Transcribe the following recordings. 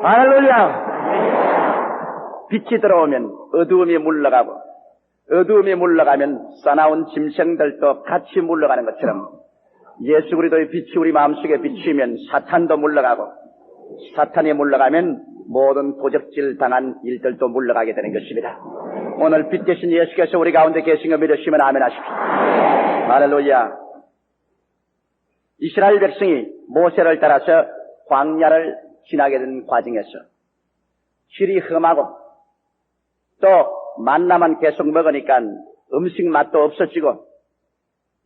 할렐루야! 빛이 들어오면 어두움이 물러가고, 어두움이 물러가면 싸나운 짐승들도 같이 물러가는 것처럼 예수 그리스도의 빛이 우리 마음속에 비추면 사탄도 물러가고, 사탄이 물러가면 모든 도적질 당한 일들도 물러가게 되는 것입니다. 오늘 빛 대신 예수께서 우리 가운데 계신 거 믿으시면 아멘 하십시오. 할렐루야. 이스라엘 백성이 모세를 따라서 광야를 지나게 된 과정에서 길이 험하고 또 만나만 계속 먹으니까 음식 맛도 없어지고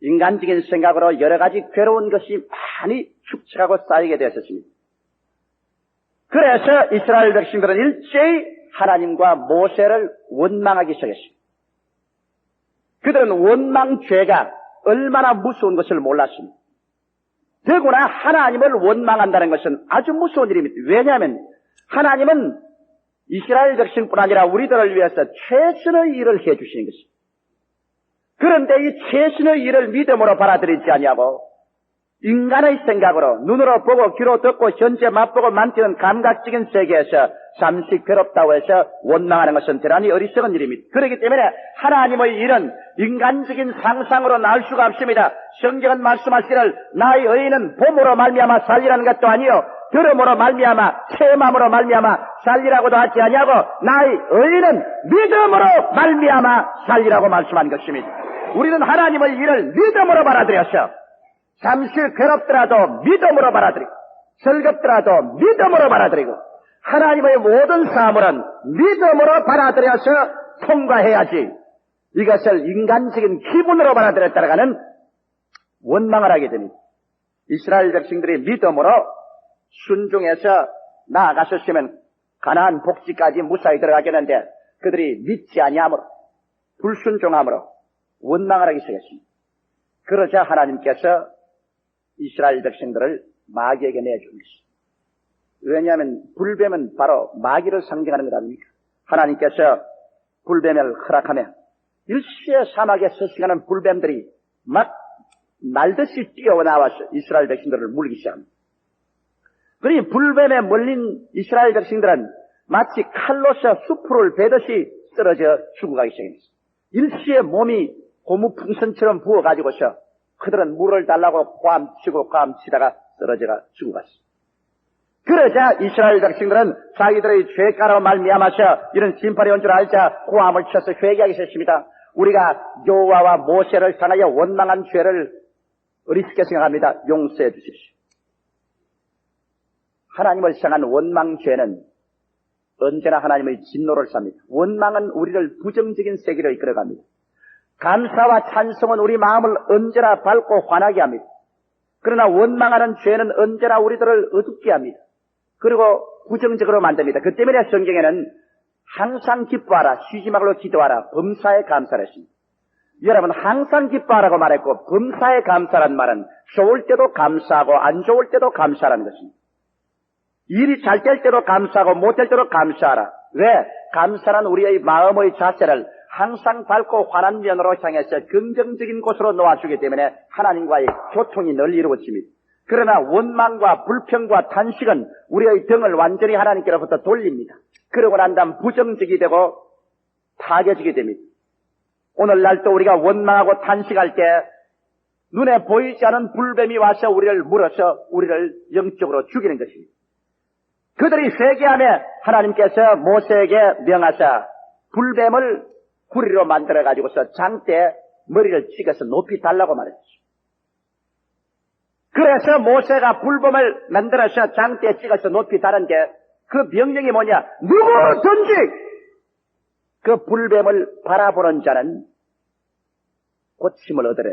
인간적인 생각으로 여러 가지 괴로운 것이 많이 축적하고 쌓이게 되었습니다. 그래서 이스라엘 백성들은 일제히 하나님과 모세를 원망하기 시작했습니다. 그들은 원망죄가 얼마나 무서운 것을 몰랐습니다. 더구나 하나님을 원망한다는 것은 아주 무서운 일입니다. 왜냐하면 하나님은 이스라엘 백성뿐 아니라 우리들을 위해서 최선의 일을 해주시는 것입니다. 그런데 이 최선의 일을 믿음으로 받아들이지 아니하고 인간의 생각으로 눈으로 보고 귀로 듣고 현재 맛보고 만지는 감각적인 세계에서 잠시 괴롭다고 해서 원망하는 것은 대단히 어리석은 일입니다. 그렇기 때문에 하나님의 일은 인간적인 상상으로 나올 수가 없습니다. 성경은 말씀하시기를 나의 의인은 봄으로 말미암아 살리라는 것도 아니요 들음으로 말미암아 새 마음으로 말미암아 살리라고도 하지 아니하고 나의 의인은 믿음으로 말미암아 살리라고 말씀한 것입니다. 우리는 하나님의 일을 믿음으로 받아들여서 잠시 괴롭더라도 믿음으로 받아들이고 즐겁더라도 믿음으로 받아들이고 하나님의 모든 사물은 믿음으로 받아들여서 통과해야지 이것을 인간적인 기분으로 받아들였다가는 원망을 하게 됩니다. 이스라엘 백성들이 믿음으로 순종해서 나아갔었으면 가나안 복지까지 무사히 들어가겠는데 그들이 믿지 아니함으로 불순종함으로 원망을 하기 시작했습니다. 그러자 하나님께서 이스라엘 백성들을 마귀에게 내준 것입니다. 왜냐하면 불뱀은 바로 마귀를 상징하는 것 아닙니까? 하나님께서 불뱀을 허락하며 일시에 사막에 서식하는 불뱀들이 막 날듯이 뛰어나와서 이스라엘 백성들을 물기 시작합니다. 그러니 불뱀에 몰린 이스라엘 백성들은 마치 칼로서 수풀을 베듯이 쓰러져 죽어가기 시작했습니다. 일시에 몸이 고무풍선처럼 부어가지고서 그들은 물을 달라고 꽝치고 꽝치다가 쓰러져가 죽어갔습니다. 그러자 이스라엘 백성들은 자기들의 죄가로 말미암아서 이런 심판이 온 줄 알자 고함을 쳐서 회개하기 시작했습니다. 우리가 여호와와 모세를 향하여 원망한 죄를 어리석게 생각합니다. 용서해 주십시오. 하나님을 향한 원망죄는 언제나 하나님의 진노를 삽니다. 원망은 우리를 부정적인 세계로 이끌어갑니다. 감사와 찬송은 우리 마음을 언제나 밝고 환하게 합니다. 그러나 원망하는 죄는 언제나 우리들을 어둡게 합니다. 그리고 부정적으로 만듭니다. 그 때문에 성경에는 항상 기뻐하라, 쉬지 말고 기도하라, 범사에 감사를 했습니다. 여러분 항상 기뻐하라고 말했고 범사에 감사란 말은 좋을 때도 감사하고 안 좋을 때도 감사라는 것입니다. 일이 잘 될 때도 감사하고 못 될 때도 감사하라. 왜? 감사는 우리의 마음의 자세를 항상 밝고 환한 면으로 향해서 긍정적인 곳으로 놓아주기 때문에 하나님과의 교통이 늘 이루어집니다. 그러나 원망과 불평과 탄식은 우리의 등을 완전히 하나님께로부터 돌립니다. 그러고 난 다음 부정적이 되고 파괴적이 됩니다. 오늘날도 우리가 원망하고 탄식할 때 눈에 보이지 않은 불뱀이 와서 우리를 물어서 우리를 영적으로 죽이는 것입니다. 그들이 회개하며 하나님께서 모세에게 명하사 불뱀을 구리로 만들어가지고서 장대에 머리를 찍어서 높이 달라고 말했죠. 그래서 모세가 불뱀을 만들어서 장대에 찍어서 높이 다는 게 그 명령이 뭐냐? 누구든지 그 불뱀을 바라보는 자는 고침을 얻으라.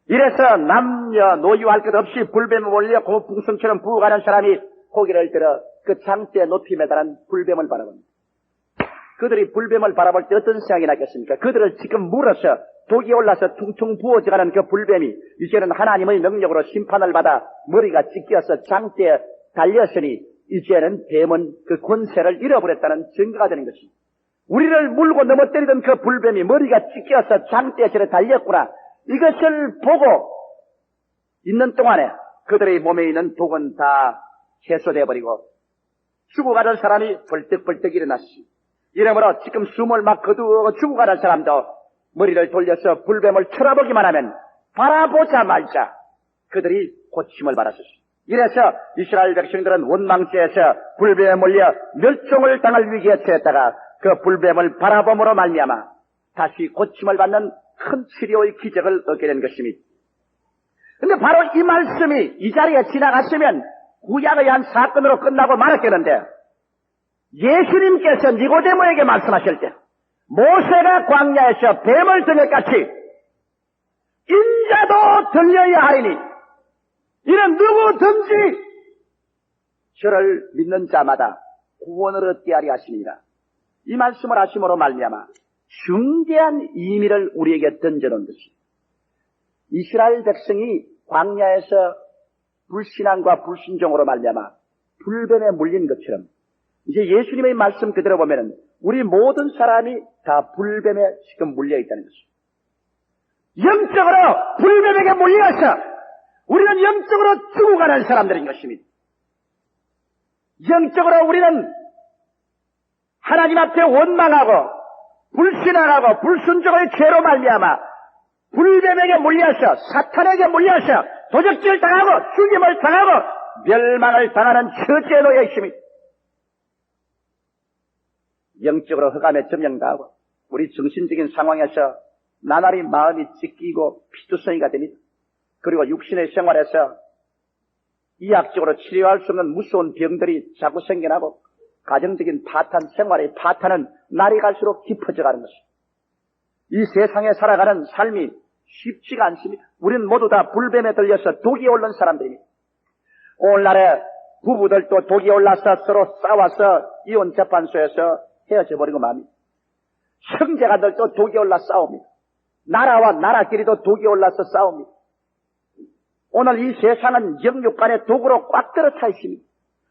이래서 남녀 노유할 것 없이 불뱀을 올려 고풍선처럼 부어가는 사람이 고개를 들어 그 장대에 높이 매달은 불뱀을 바라봅니다. 그들이 불뱀을 바라볼 때 어떤 생각이 났겠습니까? 그들을 지금 물어서 독이 올라서 퉁퉁 부어져가는 그 불뱀이 이제는 하나님의 능력으로 심판을 받아 머리가 찢겨서 장대에 달렸으니 이제는 뱀은 그 권세를 잃어버렸다는 증거가 되는 것입니다. 우리를 물고 넘어뜨리던 그 불뱀이 머리가 찢겨서 장대에 달렸구나. 이것을 보고 있는 동안에 그들의 몸에 있는 독은 다 해소되어버리고 죽어가는 사람이 벌떡벌떡 일어났시. 이러므로 지금 숨을 막 거두어 죽어가는 사람도 머리를 돌려서 불뱀을 쳐다보기만 하면 바라보자마자 그들이 고침을 받았었습니다. 이래서 이스라엘 백성들은 원망죄에서 불뱀에 몰려 멸종을 당할 위기에 처했다가 그 불뱀을 바라봄으로 말미암아 다시 고침을 받는 큰 치료의 기적을 얻게 된 것입니다. 근데 바로 이 말씀이 이 자리에 지나갔으면 구약의 한 사건으로 끝나고 말았겠는데, 예수님께서 니고데모에게 말씀하실 때 모세가 광야에서 뱀을 등에 같이 인자도 들려야 하리니 이는 누구든지 저를 믿는 자마다 구원을 얻게 하리 하시니라. 이 말씀을 하심으로 말미암아 중대한 의미를 우리에게 던져놓은 것입니다. 이스라엘 백성이 광야에서 불신앙과 불순종으로 말미암아 불뱀에 물린 것처럼 이제 예수님의 말씀 그대로 보면은 우리 모든 사람이 다 불뱀에 지금 물려 있다는 것입니다. 영적으로 불뱀에게 물려서 우리는 영적으로 죽어가는 사람들인 것입니다. 영적으로 우리는 하나님 앞에 원망하고 불신앙하고 불순종의 죄로 말미암아 불뱀에게 물려서 사탄에게 물려서 도적질 당하고 죽임을 당하고 멸망을 당하는 처지에 놓여 있습니다. 영적으로 흑암에 점령당하고 우리 정신적인 상황에서 나날이 마음이 찢기고 피투성이가 됩니다. 그리고 육신의 생활에서 이학적으로 치료할 수 없는 무서운 병들이 자꾸 생겨나고 가정적인 파탄, 생활의 파탄은 날이 갈수록 깊어져가는 것입니다. 이 세상에 살아가는 삶이 쉽지가 않습니다. 우리는 모두 다 불뱀에 들려서 독이 오른 사람들입니다. 오늘날에 부부들도 독이 올라서 서로 싸워서 이혼 재판소에서 헤어져 버리고 맙니다. 형제가들도 독이 올라 싸웁니다. 나라와 나라끼리도 독이 올라서 싸웁니다. 오늘 이 세상은 영육 간의 독으로 꽉 들어차 있습니다.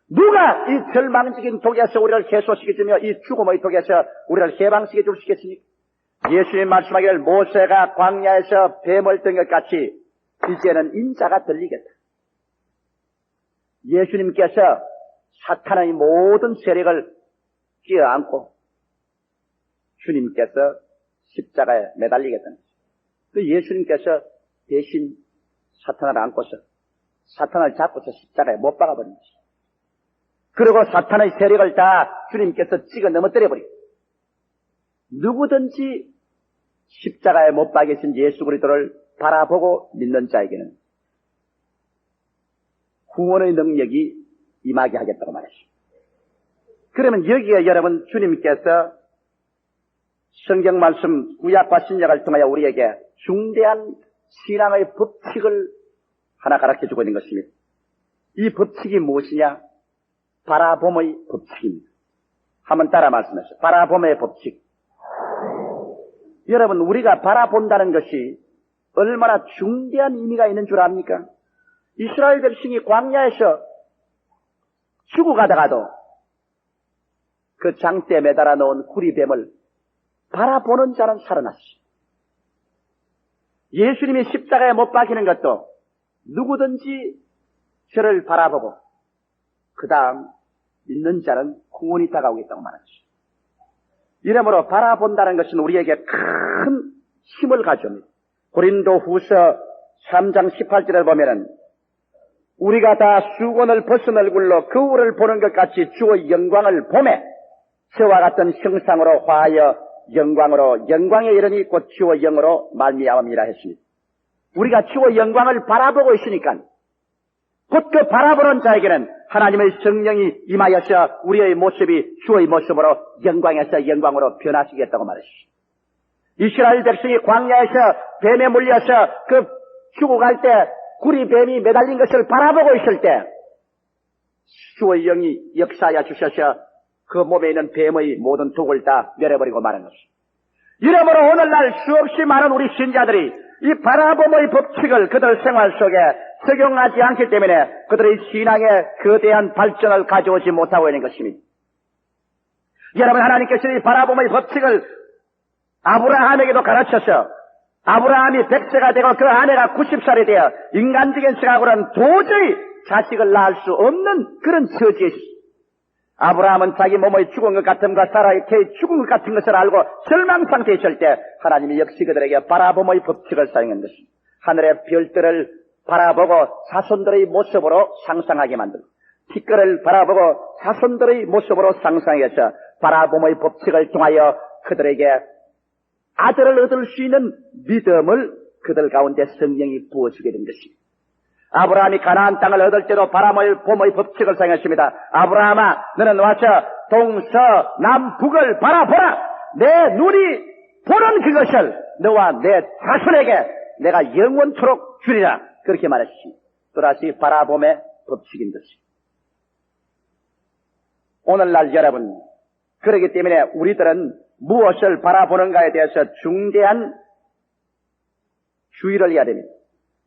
누가 이 절망적인 독에서 우리를 해소시켜주며 이 죽음의 독에서 우리를 해방시켜 줄 수 있겠습니까? 예수님 말씀하기를 모세가 광야에서 뱀을 든 것 같이 이제는 인자가 들리겠다. 예수님께서 사탄의 모든 세력을 끼어안고 주님께서 십자가에 매달리겠다는 것입니다. 그 예수님께서 대신 사탄을 안고서 사탄을 잡고서 십자가에 못 박아버린 것입니다. 그리고 사탄의 세력을 다 주님께서 찍어 넘어뜨려 버리고 누구든지 십자가에 못 박이신 예수 그리스도를 바라보고 믿는 자에게는 구원의 능력이 임하게 하겠다고 말했습니다. 그러면 여기에 여러분 주님께서 성경 말씀 구약과 신약을 통하여 우리에게 중대한 신앙의 법칙을 하나 가르쳐주고 있는 것입니다. 이 법칙이 무엇이냐? 바라봄의 법칙입니다. 한번 따라 말씀하세요. 바라봄의 법칙. 여러분 우리가 바라본다는 것이 얼마나 중대한 의미가 있는 줄 압니까? 이스라엘 백성이 광야에서 죽어가다가도 그 장대에 매달아 놓은 구리뱀을 바라보는 자는 살아났어. 예수님이 십자가에 못 박히는 것도 누구든지 저를 바라보고 그 다음 믿는 자는 구원이 다가오겠다고 말하죠. 이러므로 바라본다는 것은 우리에게 큰 힘을 가져옵니다. 고린도 후서 3장 18절에 보면은 우리가 다 수건을 벗은 얼굴로 거울을 보는 것 같이 주의 영광을 보매 저와 같은 형상으로 화하여 영광으로 영광에 이르니 곧 주의 영으로 말미암음이라 했습니다. 우리가 주의 영광을 바라보고 있으니까 곧 그 바라보는 자에게는 하나님의 성령이 임하여서 우리의 모습이 주의 모습으로 영광에서 영광으로 변화시키겠다고 말했습니다. 이스라엘 백성이 광야에서 뱀에 물려서 그 죽어갈 때 구리뱀이 매달린 것을 바라보고 있을 때 주의 영이 역사하여 주셔서 그 몸에 있는 뱀의 모든 독을 다 내려버리고 마는 것입니다. 이러므로 오늘날 수없이 많은 우리 신자들이 이 바라봄의 법칙을 그들 생활 속에 적용하지 않기 때문에 그들의 신앙에 거대한 발전을 가져오지 못하고 있는 것입니다. 여러분 하나님께서 이 바라봄의 법칙을 아브라함에게도 가르쳐서 아브라함이 100세가 되고 그 아내가 90살이 되어 인간적인 생각으로는 도저히 자식을 낳을 수 없는 그런 처지에 있습니다. 아브라함은 자기 몸의 죽은 것 같음과 사라의 개의 죽은 것 같은 것을 알고 절망 상태에 있을 때 하나님이 역시 그들에게 바라봄의 법칙을 사용한 것입니다. 하늘의 별들을 바라보고 자손들의 모습으로 상상하게 만들고 티끌을 바라보고 자손들의 모습으로 상상하게 해서 바라봄의 법칙을 통하여 그들에게 아들을 얻을 수 있는 믿음을 그들 가운데 성령이 부어주게 된 것입니다. 아브라함이 가나안 땅을 얻을 때도 바라봄의 법칙을 사용했습니다. 아브라함아, 너는 와서 동서남북을 바라보라. 내 눈이 보는 그것을 너와 내 자손에게 내가 영원토록 주리라. 그렇게 말했습니다. 또다시 바라봄의 법칙인 것입니다. 오늘날 여러분, 그렇기 때문에 우리들은 무엇을 바라보는가에 대해서 중대한 주의를 해야 됩니다.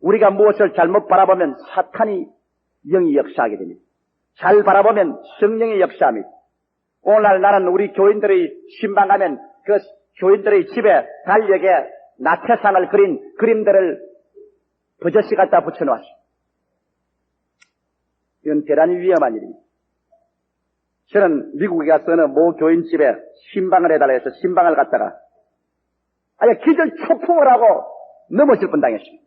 우리가 무엇을 잘못 바라보면 사탄이 영이 역사하게 됩니다. 잘 바라보면 성령이 역사합니다. 오늘날 나는 우리 교인들의 신방 가면 그 교인들의 집에 달력에 나태상을 그린 그림들을 버젓이 갖다 붙여놓았어요. 이건 대단히 위험한 일입니다. 저는 미국에 가서 어느 모 교인 집에 신방을 해달라 해서 신방을 갖다가 아니 기절 초풍을 하고 넘어질 뻔당했습니다.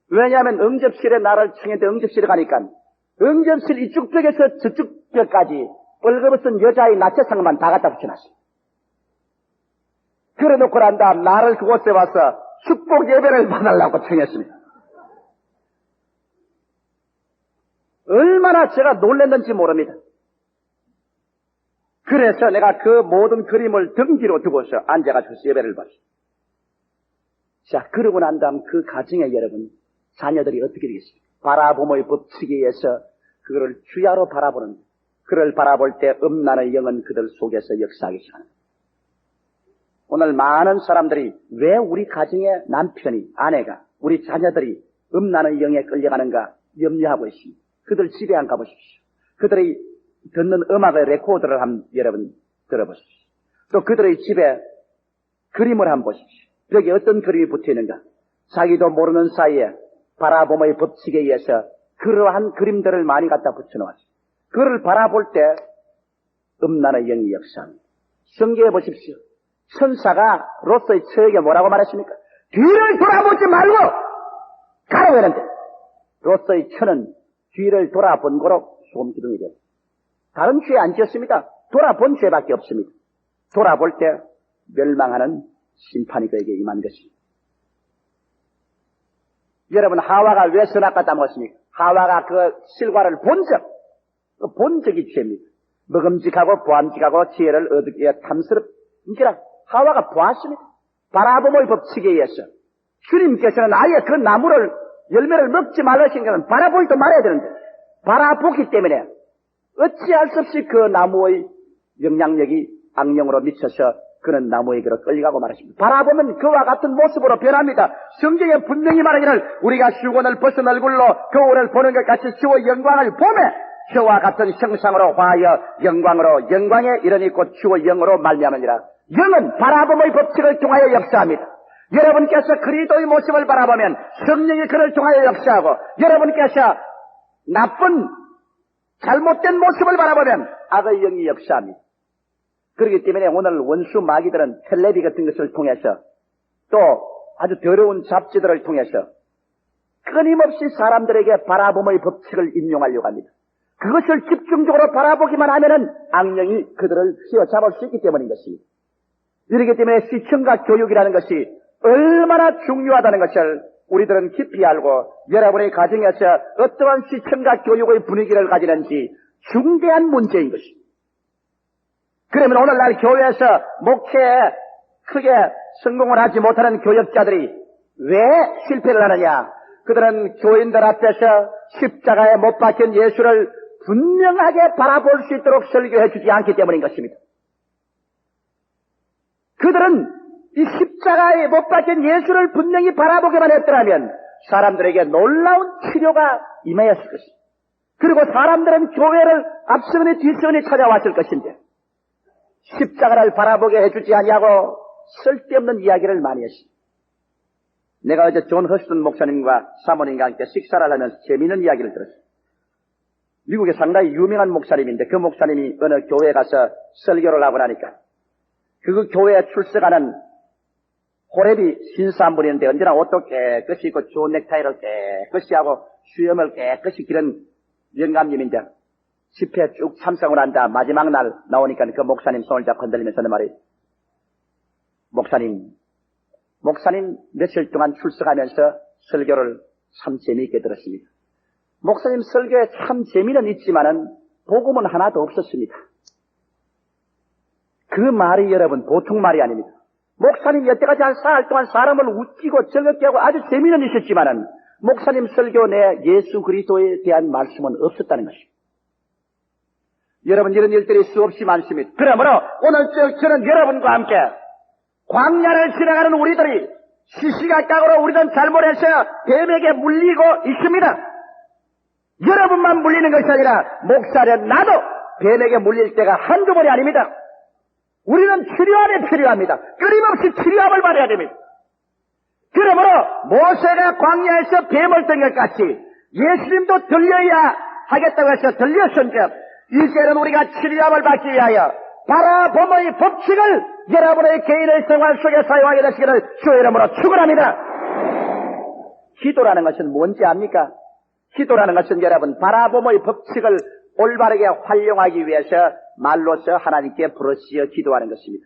왜냐하면 응접실에 나를 청했는데 응접실에 가니까 응접실 이쪽 벽에서 저쪽 벽까지 뻘거벗은 여자의 나체상만 다 갖다 붙여놨어요. 그래 놓고 난 다음 나를 그곳에 와서 축복 예배를 받으려고 청했습니다. 얼마나 제가 놀랐는지 모릅니다. 그래서 내가 그 모든 그림을 등 뒤로 두고서 앉아가지고 예배를 봤어요. 자, 그러고 난 다음 그 가정에 여러분, 자녀들이 어떻게 되겠습니까? 바라봄의 법칙에 의해서 그거를 주야로 바라보는, 그를 바라볼 때 음란의 영은 그들 속에서 역사하기 시작합니다. 오늘 많은 사람들이 왜 우리 가정의 남편이, 아내가, 우리 자녀들이 음란의 영에 끌려가는가 염려하고 있습니다. 그들 집에 안 가보십시오. 그들이 듣는 음악의 레코더를 한번 여러분 들어보십시오. 또 그들의 집에 그림을 한번 보십시오. 벽에 어떤 그림이 붙어 있는가? 자기도 모르는 사이에 바라봄의 법칙에 의해서 그러한 그림들을 많이 갖다 붙여놓았어요. 그를 바라볼 때 음란의 영이 역사합니다. 성경에 보십시오. 천사가 롯의 처에게 뭐라고 말했습니까? 뒤를 돌아보지 말고 가라고 했는데 롯의 처는 뒤를 돌아본 거로 소금기둥이 되었습니다. 다른 죄 안 지었습니다. 돌아본 죄밖에 없습니다. 돌아볼 때 멸망하는 심판이 그에게 임한 것입니다. 여러분, 하와가 왜 선악과 따먹었습니까? 하와가 그 실과를 본 적이 죄입니다. 먹음직하고 보암직하고 지혜를 얻기에 탐스럽니까? 하와가 보았습니다. 바라봄의 법칙에 의해서 주님께서는 아예 그 나무를 열매를 먹지 말라신 것은 바라보기도 말아야 되는데 바라보기 때문에 어찌할 수 없이 그 나무의 영향력이 악령으로 미쳐서 그는 나무에게로 끌려가고 말았습니다. 바라보면 그와 같은 모습으로 변합니다. 성경에 분명히 말하기를 우리가 휴건을 벗은 얼굴로 거울을 보는 것 같이 주의 영광을 보매 저와 같은 형상으로 화하여 영광에 이르니 곧 주의 영으로 말미암으니라. 영은 바라봄의 법칙을 통하여 역사합니다. 여러분께서 그리스도의 모습을 바라보면 성령이 그를 통하여 역사하고 여러분께서 나쁜 잘못된 모습을 바라보면 악의 영이 역사합니다. 그렇기 때문에 오늘 원수 마귀들은 텔레비 같은 것을 통해서 또 아주 더러운 잡지들을 통해서 끊임없이 사람들에게 바라봄의 법칙을 인용하려고 합니다. 그것을 집중적으로 바라보기만 하면은 악령이 그들을 휘어잡을 수 있기 때문인 것입니다. 이렇기 때문에 시청각 교육이라는 것이 얼마나 중요하다는 것을 우리들은 깊이 알고 여러분의 가정에서 어떠한 시청각 교육의 분위기를 가지는지 중대한 문제인 것입니다. 그러면 오늘날 교회에서 목회에 크게 성공을 하지 못하는 교역자들이 왜 실패를 하느냐? 그들은 교인들 앞에서 십자가에 못 박힌 예수를 분명하게 바라볼 수 있도록 설교해 주지 않기 때문인 것입니다. 그들은 이 십자가에 못 박힌 예수를 분명히 바라보기만 했더라면 사람들에게 놀라운 치료가 임하였을 것입니다. 그리고 사람들은 교회를 앞서니 뒤서니 찾아왔을 것인데 십자가를 바라보게 해주지 아니하고 쓸데없는 이야기를 많이 했습니다. 내가 어제 존 허스턴 목사님과 사모님과 함께 식사를 하면서 재미있는 이야기를 들었습니다. 미국에 상당히 유명한 목사님인데 그 목사님이 어느 교회에 가서 설교를 하고 나니까 그 교회에 출석하는 호랩이 신사 한 분이 있는데 언제나 옷도 깨끗이 입고 좋은 넥타이를 깨끗이 하고 수염을 깨끗이 기른 영감님인데 집회에 쭉 참석을 한다. 마지막 날 나오니까 그 목사님 손을 잡고 흔들리면서 하는 말이 목사님 며칠 동안 출석하면서 설교를 참 재미있게 들었습니다. 목사님 설교에 참 재미는 있지만은 복음은 하나도 없었습니다. 그 말이 여러분 보통 말이 아닙니다. 목사님 여태까지 한 사흘 동안 사람을 웃기고 즐겁게 하고 아주 재미는 있었지만은 목사님 설교 내에 예수 그리스도에 대한 말씀은 없었다는 것입니다. 여러분 이런 일들이 수없이 많습니다. 그러므로 오늘 저는 여러분과 함께 광야를 지나가는 우리들이 시시각각으로 우리는 잘못해서 뱀에게 물리고 있습니다. 여러분만 물리는 것이 아니라 목사는 나도 뱀에게 물릴 때가 한두 번이 아닙니다. 우리는 치료함이 필요합니다. 끊임없이 치료함을 받아야 됩니다. 그러므로 모세가 광야에서 뱀을 든 것 같이 예수님도 들려야 하겠다고 해서 들렸은즉 이제는 우리가 치료함을 받기 위하여 바라봄의 법칙을 여러분의 개인의 생활 속에 사용하게 되시기를 주의 이름으로 축원합니다. 기도라는 것은 뭔지 압니까? 기도라는 것은 여러분 바라봄의 법칙을 올바르게 활용하기 위해서 말로서 하나님께 부르시어 기도하는 것입니다.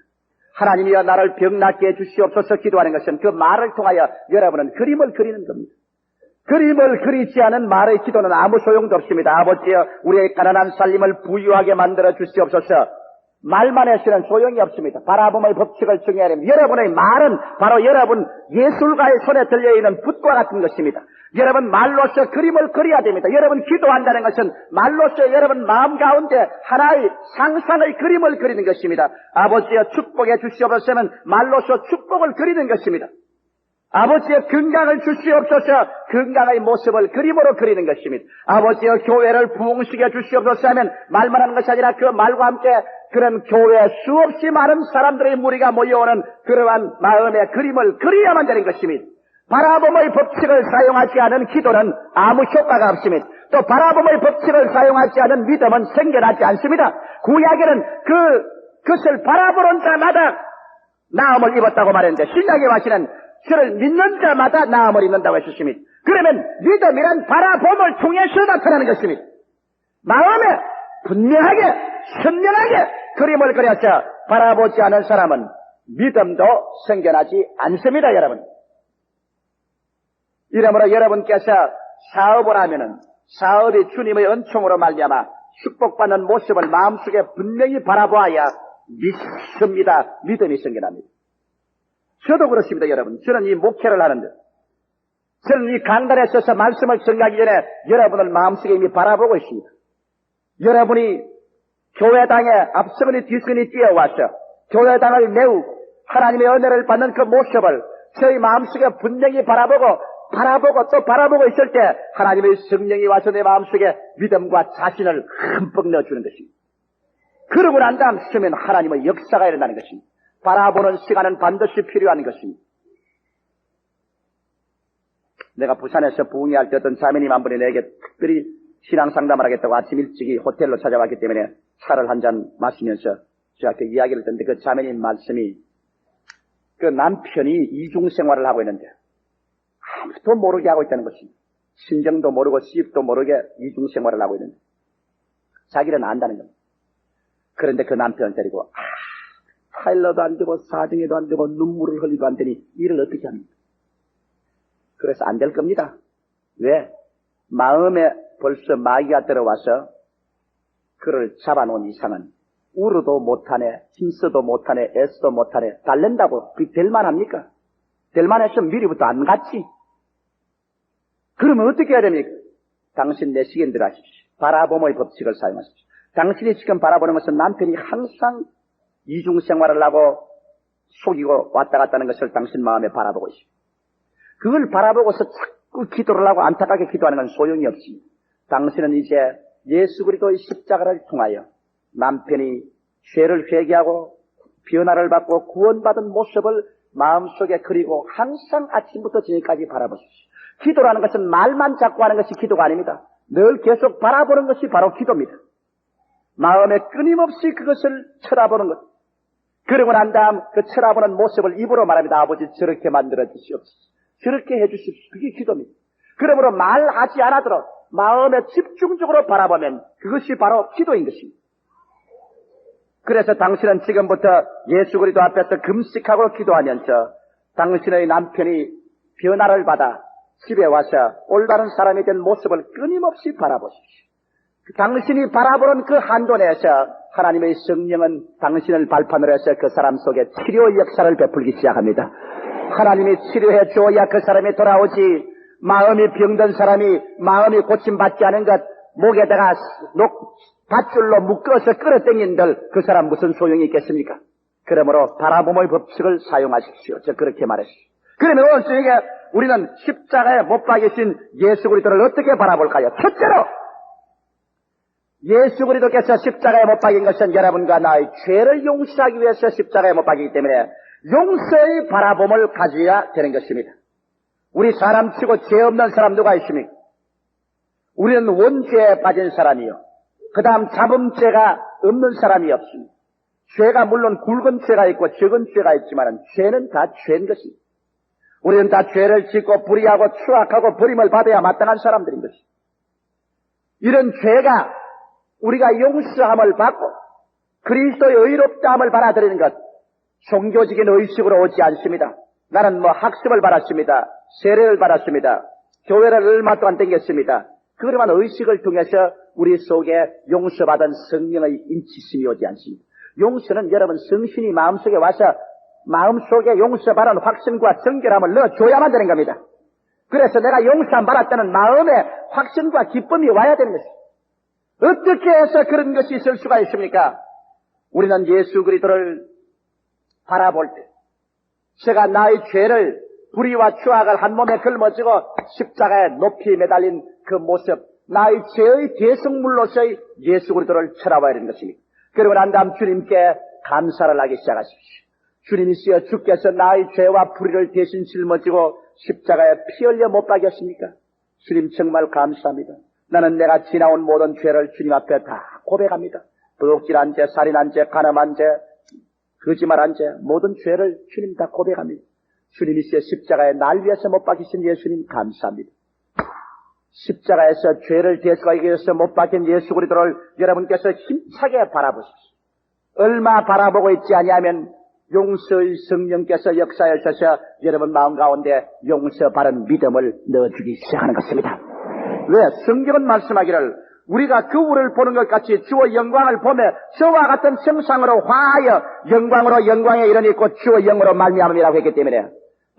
하나님이여 나를 병낫게 해주시옵소서 기도하는 것은 그 말을 통하여 여러분은 그림을 그리는 겁니다. 그림을 그리지 않은 말의 기도는 아무 소용도 없습니다. 아버지여 우리의 가난한 살림을 부유하게 만들어 주시옵소서. 말만 해서는 소용이 없습니다. 바라봄의 법칙을 정해야 됩니다. 여러분의 말은 바로 여러분 예술가의 손에 들려있는 붓과 같은 것입니다. 여러분 말로서 그림을 그려야 됩니다. 여러분 기도한다는 것은 말로서 여러분 마음 가운데 하나의 상상의 그림을 그리는 것입니다. 아버지여 축복해 주시옵소서는 말로서 축복을 그리는 것입니다. 아버지의 건강을 주시옵소서 건강의 모습을 그림으로 그리는 것입니다. 아버지여 교회를 부흥시켜 주시옵소서 하면 말만 하는 것이 아니라 그 말과 함께 그런 교회에 수없이 많은 사람들의 무리가 모여오는 그러한 마음의 그림을 그려야만 되는 것입니다. 바라봄의 법칙을 사용하지 않은 기도는 아무 효과가 없습니다. 또 바라봄의 법칙을 사용하지 않은 믿음은 생겨나지 않습니다. 구약에는 그것을 바라보는 자마다 나음을 입었다고 말했는데 신약에 와시는 주를 믿는 자마다 나음을 입는다고 했습니다. 그러면 믿음이란 바라봄을 통해서 나타나는 것입니다. 마음에 분명하게 선명하게 그림을 그려서 바라보지 않은 사람은 믿음도 생겨나지 않습니다. 여러분. 이러므로 여러분께서 사업을 하면은 사업이 주님의 은총으로 말미암아 축복받는 모습을 마음속에 분명히 바라보아야 믿습니다. 믿음이 생겨납니다. 저도 그렇습니다. 여러분. 저는 이 목회를 하는데 저는 이 강단에 서서 말씀을 전하기 전에 여러분을 마음속에 이미 바라보고 있습니다. 여러분이 교회당에 앞서거니 뒤서거니 뛰어와서 교회당을 메우고 하나님의 은혜를 받는 그 모습을 저희 마음속에 분명히 바라보고 또 바라보고 있을 때 하나님의 성령이 와서 내 마음속에 믿음과 자신을 흠뻑 넣어주는 것입니다. 그러고 난 다음 쓰면 하나님의 역사가 일어나는 것입니다. 바라보는 시간은 반드시 필요한 것입니다. 내가 부산에서 부흥회할 때 어떤 자매님 한 분이 내게 특별히 신앙 상담을 하겠다고 아침 일찍이 호텔로 찾아왔기 때문에 차를 한 잔 마시면서 저한테 이야기를 듣는데 그 자매님 말씀이 그 남편이 이중생활을 하고 있는데 아무도 모르게 하고 있다는 것입니다. 친정도 모르고 시집도 모르게 이중생활을 하고 있는데 자기는 안다는 겁니다. 그런데 그 남편을 데리고 타일러도 안 되고 사정에도 안 되고 눈물을 흘리도 안 되니 일을 어떻게 합니까? 그래서 안 될 겁니다. 왜? 마음에 벌써 마귀가 들어와서 그를 잡아놓은 이상은 울어도 못하네, 힘써도 못하네, 애써도 못하네, 달랜다고 그게 될만 합니까? 될만 했으면 미리부터 안 갔지. 그러면 어떻게 해야 됩니까? 당신 내시경대로 하십시오. 바라봄의 법칙을 사용하십시오. 당신이 지금 바라보는 것은 남편이 항상 이중생활을 하고 속이고 왔다 갔다 하는 것을 당신 마음에 바라보고 있습니다. 그걸 바라보고서 자꾸 기도를 하고 안타깝게 기도하는 건 소용이 없습니다. 당신은 이제 예수 그리스도의 십자가를 통하여 남편이 죄를 회개하고 변화를 받고 구원받은 모습을 마음속에 그리고 항상 아침부터 저녁까지 바라보십시오. 기도라는 것은 말만 자꾸 하는 것이 기도가 아닙니다. 늘 계속 바라보는 것이 바로 기도입니다. 마음에 끊임없이 그것을 쳐다보는 것. 그러고 난 다음 그 쳐다보는 모습을 입으로 말합니다. 아버지 저렇게 만들어 주시옵소서. 저렇게 해 주십시오. 그게 기도입니다. 그러므로 말하지 않아도록 마음에 집중적으로 바라보면 그것이 바로 기도인 것입니다. 그래서 당신은 지금부터 예수 그리스도 앞에서 금식하고 기도하면서 당신의 남편이 변화를 받아 집에 와서 올바른 사람이 된 모습을 끊임없이 바라보십시오. 당신이 바라보는 그 한도 내에서 하나님의 성령은 당신을 발판으로 해서 그 사람 속에 치료 역사를 베풀기 시작합니다. 하나님이 치료해 줘야 그 사람이 돌아오지, 마음이 병든 사람이 마음이 고침받지 않은 것 목에다가 밧줄로 묶어서 끌어당긴들 그 사람 무슨 소용이 있겠습니까? 그러므로 바라봄의 법칙을 사용하십시오. 저 그렇게 말했습니다. 그러면 오늘 저녁에 우리는 십자가에 못 박이신 예수 그리스도를 어떻게 바라볼까요? 첫째로 예수 그리스도께서 십자가에 못 박인 것은 여러분과 나의 죄를 용서하기 위해서 십자가에 못 박이기 때문에 용서의 바라봄을 가져야 되는 것입니다. 우리 사람 치고 죄 없는 사람 누가 있습니까? 우리는 원죄에 빠진 사람이요. 그 다음 잡음죄가 없는 사람이 없습니다. 죄가 물론 굵은 죄가 있고 적은 죄가 있지만 죄는 다 죄인 것입니다. 우리는 다 죄를 짓고 불의하고 추악하고 버림을 받아야 마땅한 사람들인 것입니다. 이런 죄가 우리가 용서함을 받고 그리스도의 의롭다함을 받아들이는 것, 종교적인 의식으로 오지 않습니다. 나는 학습을 받았습니다. 세례를 받았습니다. 교회를 얼마 동안 다녔습니다. 그러한 의식을 통해서 우리 속에 용서받은 성령의 인치심이 오지 않습니다. 용서는 여러분 성신이 마음속에 와서 마음속에 용서받은 확신과 정결함을 넣어줘야만 되는 겁니다. 그래서 내가 용서함 받았다는 마음에 확신과 기쁨이 와야 되는 것입니다. 어떻게 해서 그런 것이 있을 수가 있습니까? 우리는 예수 그리스도를 바라볼 때 제가 나의 죄를 불의와 추악을 한 몸에 걸머지고 십자가에 높이 매달린 그 모습, 나의 죄의 대성물로서의 예수 그리스도를 쳐다봐야 되는 것입니다. 그리고 난 다음 주님께 감사를 하기 시작하십시오. 주님이시여 주께서 나의 죄와 불의를 대신 짊어지고 십자가에 피 흘려 못 박였습니까? 주님 정말 감사합니다. 나는 내가 지나온 모든 죄를 주님 앞에 다 고백합니다. 도둑질한 죄, 살인한 죄, 간음한 죄, 거짓말한 죄, 모든 죄를 주님 다 고백합니다. 주님이시여 십자가에 날 위해서 못 박히신 예수님 감사합니다. 십자가에서 죄를 대속하기 위해서 못 박힌 예수 그리스도를 여러분께서 힘차게 바라보십시오. 얼마 바라보고 있지 아니하면 용서의 성령께서 역사하셔서 여러분 마음 가운데 용서받은 믿음을 넣어주기 시작하는 것입니다. 왜? 성경은 말씀하기를 우리가 거울을 보는 것 같이 주의 영광을 보며 저와 같은 형상으로 화하여 영광으로 영광에 이르니고 주의 영으로 말미암음이라고 했기 때문에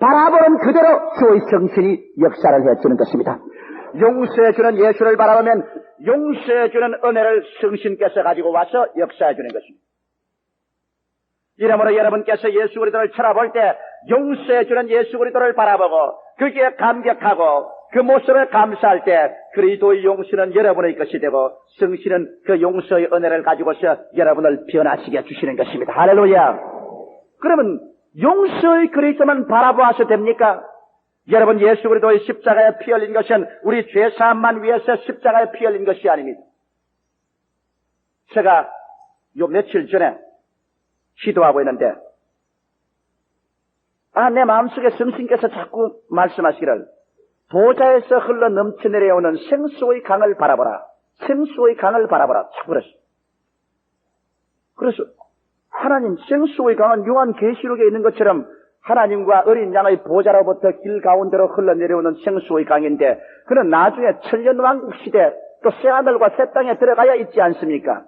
바라보는 그대로 주의 성신이 역사를 해주는 것입니다. 용서해주는 예수를 바라보면 용서해주는 은혜를 성신께서 가지고 와서 역사해주는 것입니다. 이러므로 여러분께서 예수 그리스도를 쳐다볼 때 용서해주는 예수 그리스도를 바라보고 거기에 감격하고 그 모습에 감사할 때 그리스도의 용서는 여러분의 것이 되고 성신은 그 용서의 은혜를 가지고서 여러분을 변화시켜 주시는 것입니다. 할렐루야. 그러면 용서의 그리스도만 바라보아서 됩니까? 여러분 예수 그리스도의 십자가에 피 흘린 것은 우리 죄사함만 위해서 십자가에 피 흘린 것이 아닙니다. 제가 요 며칠 전에 기도하고 있는데 내 마음속에 성신께서 자꾸 말씀하시기를 보좌에서 흘러 넘쳐 내려오는 생수의 강을 바라보라. 생수의 강을 바라보라. 자꾸 그랬어요. 그래서 하나님 생수의 강은 요한계시록에 있는 것처럼 하나님과 어린 양의 보좌로부터 길 가운데로 흘러내려오는 생수의 강인데 그는 나중에 천년왕국 시대 또 새하늘과 새 땅에 들어가야 있지 않습니까?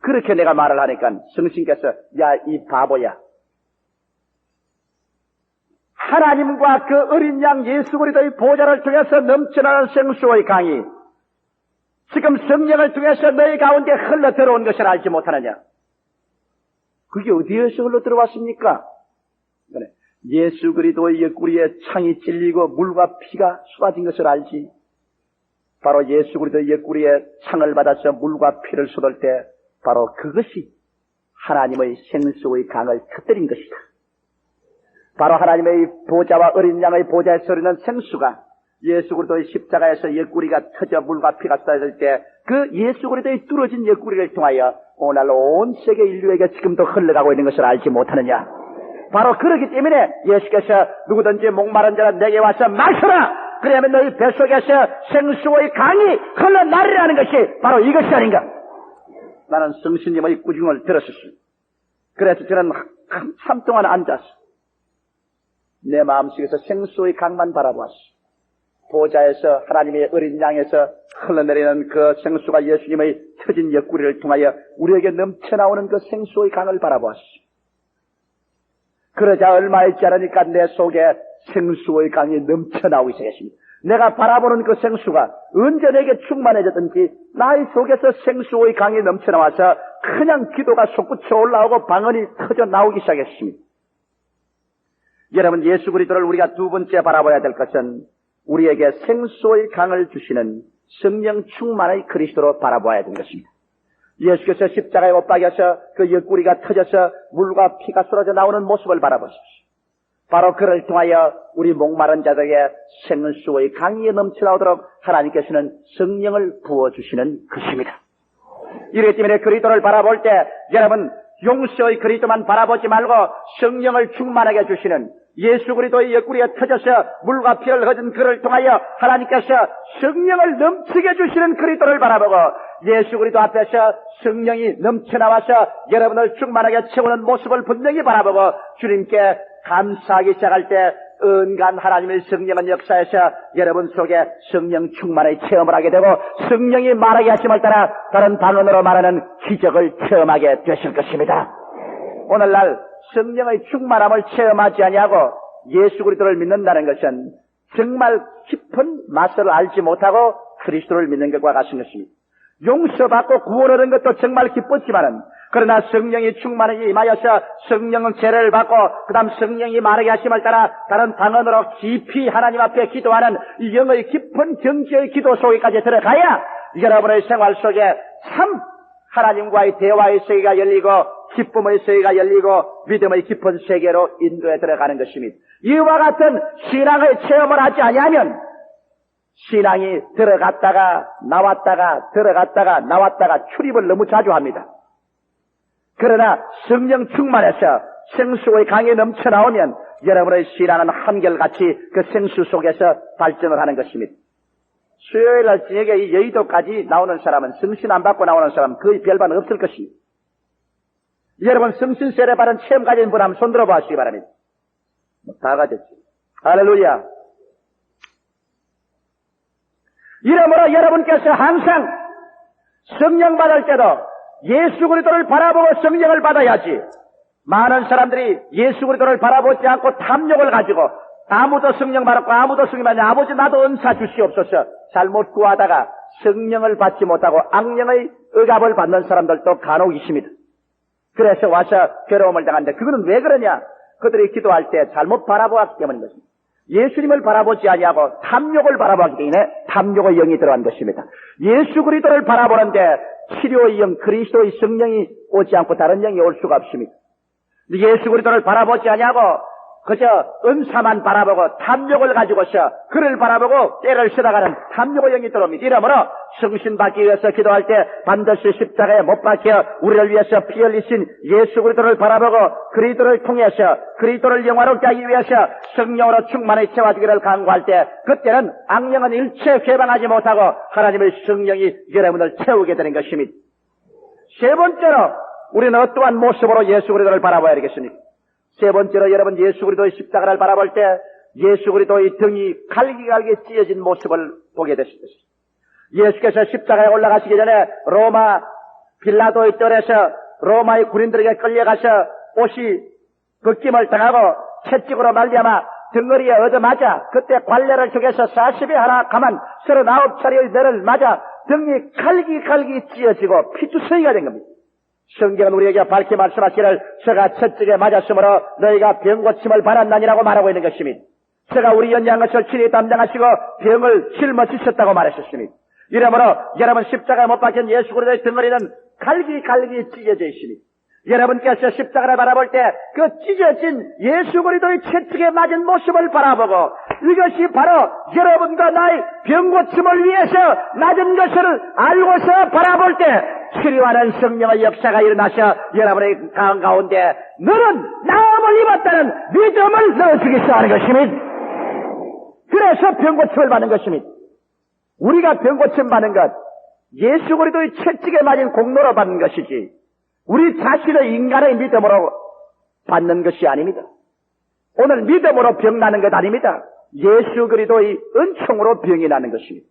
그렇게 내가 말을 하니까 성신께서 야 이 바보야, 하나님과 그 어린 양 예수 그리스도의 보좌를 통해서 넘쳐나는 생수의 강이 지금 성령을 통해서 너희 가운데 흘러 들어온 것을 알지 못하느냐? 그게 어디에서 흘러 들어왔습니까? 예수 그리스도의 옆구리에 창이 찔리고 물과 피가 쏟아진 것을 알지. 바로 예수 그리스도의 옆구리에 창을 받아서 물과 피를 쏟을 때 바로 그것이 하나님의 생수의 강을 터뜨린 것이다. 바로 하나님의 보좌와 어린 양의 보좌에 서리는 생수가 예수 그리스도의 십자가에서 옆구리가 터져 물과 피가 쏟아질 때 그 예수 그리스도의 뚫어진 옆구리를 통하여 오늘날 온 세계 인류에게 지금도 흘러가고 있는 것을 알지 못하느냐. 바로 그렇기 때문에 예수께서 누구든지 목마른 자는 내게 와서 마셔라. 그러면 너희 뱃속에서 생수의 강이 흘러나리라는 것이 바로 이것이 아닌가. 나는 성신님의 꾸중을 들었었습니다. 그래서 저는 한참 동안 앉아서 내 마음속에서 생수의 강만 바라보았습니다. 보좌에서 하나님의 어린 양에서 흘러내리는 그 생수가 예수님의 터진 옆구리를 통하여 우리에게 넘쳐나오는 그 생수의 강을 바라보았습니다. 그러자 얼마 있지 않으니까 내 속에 생수의 강이 넘쳐나오기 시작했습니다. 내가 바라보는 그 생수가 언제 내게 충만해졌든지 나의 속에서 생수의 강이 넘쳐나와서 그냥 기도가 솟구쳐 올라오고 방언이 터져 나오기 시작했습니다. 여러분, 예수 그리스도를 우리가 두 번째 바라봐야 될 것은 우리에게 생수의 강을 주시는 성령 충만의 그리스도로 바라봐야 되는 것입니다. 예수께서 십자가에 못 박여서 그 옆구리가 터져서 물과 피가 쏟아져 나오는 모습을 바라보십시오. 바로 그를 통하여 우리 목마른 자들에게 생수의 강이 넘쳐나오도록 하나님께서는 성령을 부어주시는 것입니다. 이렇기 때문에 그리스도를 바라볼 때 여러분 용서의 그리스도만 바라보지 말고 성령을 충만하게 주시는 예수 그리스도의 옆구리에 터져서 물과 피를 흘린 그를 통하여 하나님께서 성령을 넘치게 주시는 그리스도를 바라보고 예수 그리스도 앞에서 성령이 넘쳐나와서 여러분을 충만하게 채우는 모습을 분명히 바라보고 주님께 감사하기 시작할 때 은간 하나님의 성령은 역사에서 여러분 속에 성령 충만의 체험을 하게 되고 성령이 말하게 하심을 따라 다른 방언으로 말하는 기적을 체험하게 되실 것입니다. 오늘날 성령의 충만함을 체험하지 아니하고 예수 그리스도를 믿는다는 것은 정말 깊은 맛을 알지 못하고 그리스도를 믿는 것과 같은 것입니다. 용서받고 구원 얻은 것도 정말 기뻤지만은 그러나 성령이 충만하게 임하여서 성령은 죄를 받고 그 다음 성령이 말하게 하심을 따라 다른 방언으로 깊이 하나님 앞에 기도하는 이 영의 깊은 경지의 기도 속에까지 들어가야 여러분의 생활 속에 참 하나님과의 대화의 세계가 열리고 기쁨의 세계가 열리고 믿음의 깊은 세계로 인도에 들어가는 것입니다. 이와 같은 신앙의 체험을 하지 아니하면 신앙이 들어갔다가 나왔다가 들어갔다가 나왔다가 출입을 너무 자주 합니다. 그러나 성령 충만해서 생수의 강이 넘쳐나오면 여러분의 신앙은 한결같이 그 생수 속에서 발전을 하는 것입니다. 수요일날 저녁에 이 여의도까지 나오는 사람은 성신 안 받고 나오는 사람은 거의 별반 없을 것입니다. 여러분 성신 세례 받은 체험 가진 분 한번 손들어 보시기 바랍니다. 다 가졌지. 할렐루야. 이러므로 여러분께서 항상 성령 받을 때도 예수 그리스도를 바라보고 성령을 받아야지. 많은 사람들이 예수 그리스도를 바라보지 않고 탐욕을 가지고 아무도 성령 받았고 아무도 성령 받지 아버지 나도 은사 주시옵소서 잘못 구하다가 성령을 받지 못하고 악령의 억압을 받는 사람들도 간혹 있습니다. 그래서 와서 괴로움을 당하는데 그거는 왜 그러냐? 그들이 기도할 때 잘못 바라보았기 때문인 것입니다. 예수님을 바라보지 아니하고 탐욕을 바라보기 때문에 탐욕의 영이 들어간 것입니다. 예수 그리스도를 바라보는데 치료의 영, 그리스도의 성령이 오지 않고 다른 영이 올 수가 없습니다. 예수 그리스도를 바라보지 아니하고 그저 은사만 바라보고 탐욕을 가지고서 그를 바라보고 때를 쓰다가는 탐욕의 영이 들어옵니다. 이러므로 성신 받기 위해서 기도할 때 반드시 십자가에 못 박혀 우리를 위해서 피 흘리신 예수 그리스도를 바라보고 그리스도를 통해서 그리스도를 영화롭게 하기 위해서 성령으로 충만히 채워주기를 간구할 때 그때는 악령은 일체 개방하지 못하고 하나님의 성령이 여러분을 채우게 되는 것입니다. 세 번째로 우리는 어떠한 모습으로 예수 그리스도를 바라봐야 되겠습니까? 세 번째로 여러분 예수 그리스도의 십자가를 바라볼 때 예수 그리스도의 등이 갈기갈기 찢어진 모습을 보게 되실 것입니다. 예수께서 십자가에 올라가시기 전에 로마 빌라도의 뜰에서 로마의 군인들에게 끌려가서 옷이 벗김을 당하고 채찍으로 말미암아 등허리에 얻어맞아 그때 관례를 속에서 40에 하나 가만 39차례의 뇌를 맞아 등이 갈기갈기 찢어지고 피투성이가 된 겁니다. 성경은 우리에게 밝게 말씀하시기를 저가 채찍에 맞았으므로 너희가 병고침을 받았나니라고 말하고 있는 것입니다. 저가 우리 연약한 것을 친히 담당하시고 병을 짊어지셨다고 말하셨습니다. 이러므로 여러분 십자가에 못 박힌 예수 그리스도의 등허리는 갈기갈기 찢어져 있습니다. 여러분께서 십자가를 바라볼 때 그 찢어진 예수 그리스도의 채찍에 맞은 모습을 바라보고 이것이 바로 여러분과 나의 병고침을 위해서 낮은 것을 알고서 바라볼 때 치료하는 성령의 역사가 일어나셔 여러분의 가운데 너는 나음을 입었다는 믿음을 넣어주기 시작하는 것입니다. 그래서 병고침을 받는 것입니다. 우리가 병고침 받는 것 예수 그리스도의 채찍에 맞은 공로로 받는 것이지 우리 자신의 인간의 믿음으로 받는 것이 아닙니다. 오늘 믿음으로 병 나는 것 아닙니다. 예수 그리스도의 은총으로 병이 나는 것입니다.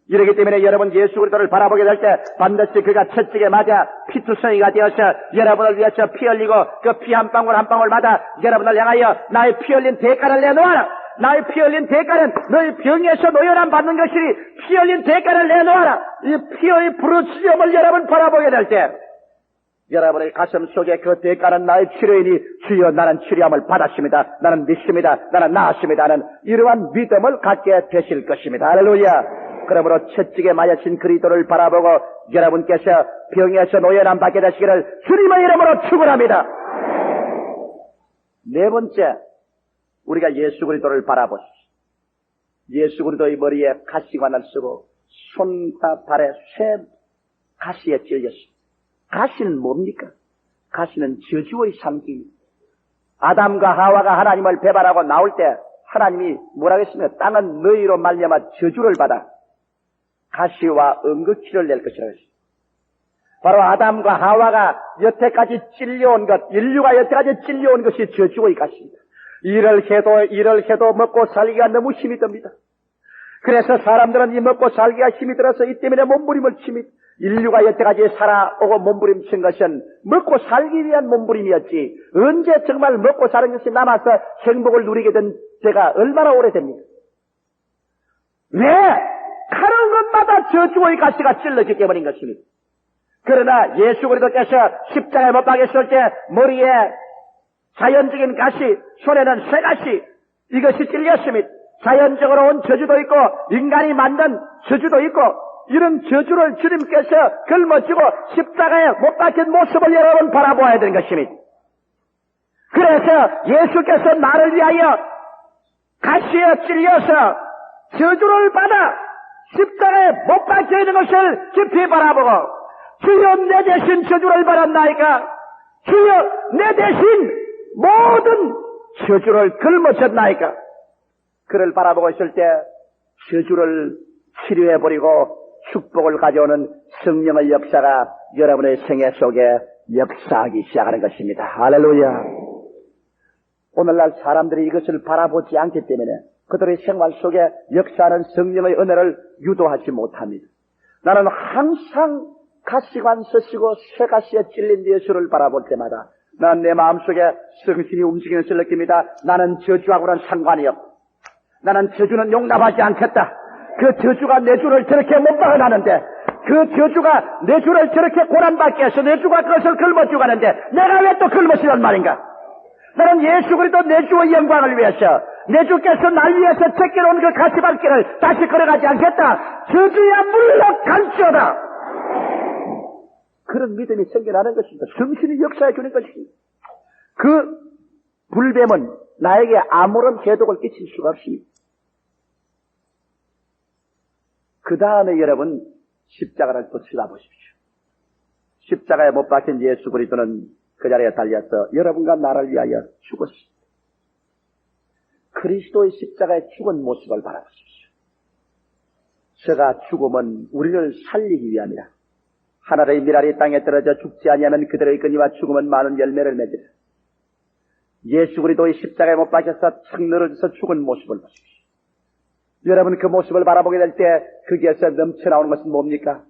이렇기 때문에 여러분 예수 그리스도를 바라보게 될 때 반드시 그가 채찍에 맞아 피투성이가 되어서 여러분을 위해서 피 흘리고 그 피 한 방울 한 방울마다 여러분을 향하여 나의 피 흘린 대가를 내놓아라. 나의 피 흘린 대가는 너희 병에서 노연함 받는 것이니 피 흘린 대가를 내놓아라. 이 피의 부르짖음을 여러분 바라보게 될 때 여러분의 가슴 속에 그 대가는 나의 치료이니 주여 나는 치료함을 받았습니다. 나는 믿습니다. 나는 나았습니다. 하는 이러한 믿음을 갖게 되실 것입니다. 할렐루야. 그러므로 채찍에 맞으신 그리스도를 바라보고 여러분께서 병에서 노연함 받게 되시기를 주님의 이름으로 축원합니다. 네 번째, 우리가 예수 그리스도를 바라보십시오. 예수 그리스도의 머리에 가시관을 쓰고 손과 발에 쇠 가시에 찔렸습니다. 가시는 뭡니까? 가시는 저주의 상징입니다. 아담과 하와가 하나님을 배반하고 나올 때 하나님이 뭐라고 했습니까? 땅은 너희로 말미암아 저주를 받아 가시와 응급치를 낼 것이라고 했습니다. 바로 아담과 하와가 여태까지 찔려온 것, 인류가 여태까지 찔려온 것이 저주의 가시입니다. 일을 해도 먹고 살기가 너무 힘이 듭니다. 그래서 사람들은 이 먹고 살기가 힘이 들어서 이 때문에 몸부림을 칩니다. 인류가 여태까지 살아오고 몸부림친 것은 먹고 살기 위한 몸부림이었지 언제 정말 먹고 사는 것이 남아서 행복을 누리게 된 때가 얼마나 오래됩니까? 왜? 가는 것마다 저주의 가시가 찔러지기 때문인 것입니다. 그러나 예수 그리스도께서 십자가에 못 박혔을 때 머리에 자연적인 가시, 손에는 쇠가시 이것이 찔렸습니다. 자연적으로 온 저주도 있고 인간이 만든 저주도 있고 이런 저주를 주님께서 걸머쥐고 십자가에 못 박힌 모습을 여러분 바라보아야 되는 것입니다. 그래서 예수께서 나를 위하여 가시에 찔려서 저주를 받아 십자가에 못 박혀 있는 것을 깊이 바라보고 주여 내 대신 저주를 받았나이까? 주여 내 대신 모든 저주를 걸머졌나이까? 그를 바라보고 있을 때 저주를 치료해버리고 축복을 가져오는 성령의 역사가 여러분의 생애 속에 역사하기 시작하는 것입니다. 할렐루야. 오늘날 사람들이 이것을 바라보지 않기 때문에 그들의 생활 속에 역사하는 성령의 은혜를 유도하지 못합니다. 나는 항상 가시관 쓰시고 쇠가시에 찔린 예수를 바라볼 때마다 나는 내 마음속에 성신이 움직이는 것을 느낍니다. 나는 저주하고는 상관이 없고 나는 저주는 용납하지 않겠다. 그 저주가 내 주를 저렇게 못 박아나는데 그 저주가 내 주를 저렇게 고난받게 해서 내 주가 그것을 걸머쥐고 가는데 내가 왜 또 걸머쥐란 말인가? 나는 예수 그리스도 내 주의 영광을 위해서 내 주께서 날 위해서 제껴놓은 그 가시밭길을 다시 걸어가지 않겠다. 저주야 물러갈지어다. 그런 믿음이 생겨나는 것입니다. 성신이 역사해 주는 것입니다. 그 불뱀은 나에게 아무런 해독을 끼칠 수가 없습니다. 그 다음에 여러분 십자가를 또 쳐다보십시오. 십자가에 못 박힌 예수 그리스도는 그 자리에 달려서 여러분과 나를 위하여 죽었습니다. 그리스도의 십자가에 죽은 모습을 바라보십시오. 저가 죽음은 우리를 살리기 위함이라. 하늘의 미랄이 땅에 떨어져 죽지 아니하면 그들의 근이와 죽음은 많은 열매를 맺으라. 예수 그리스도의 십자가에 못 박혀서 착 늘어져서 죽은 모습을 보십시오. 여러분 그 모습을 바라보게 될 때 거기에서 넘쳐나오는 것은 뭡니까?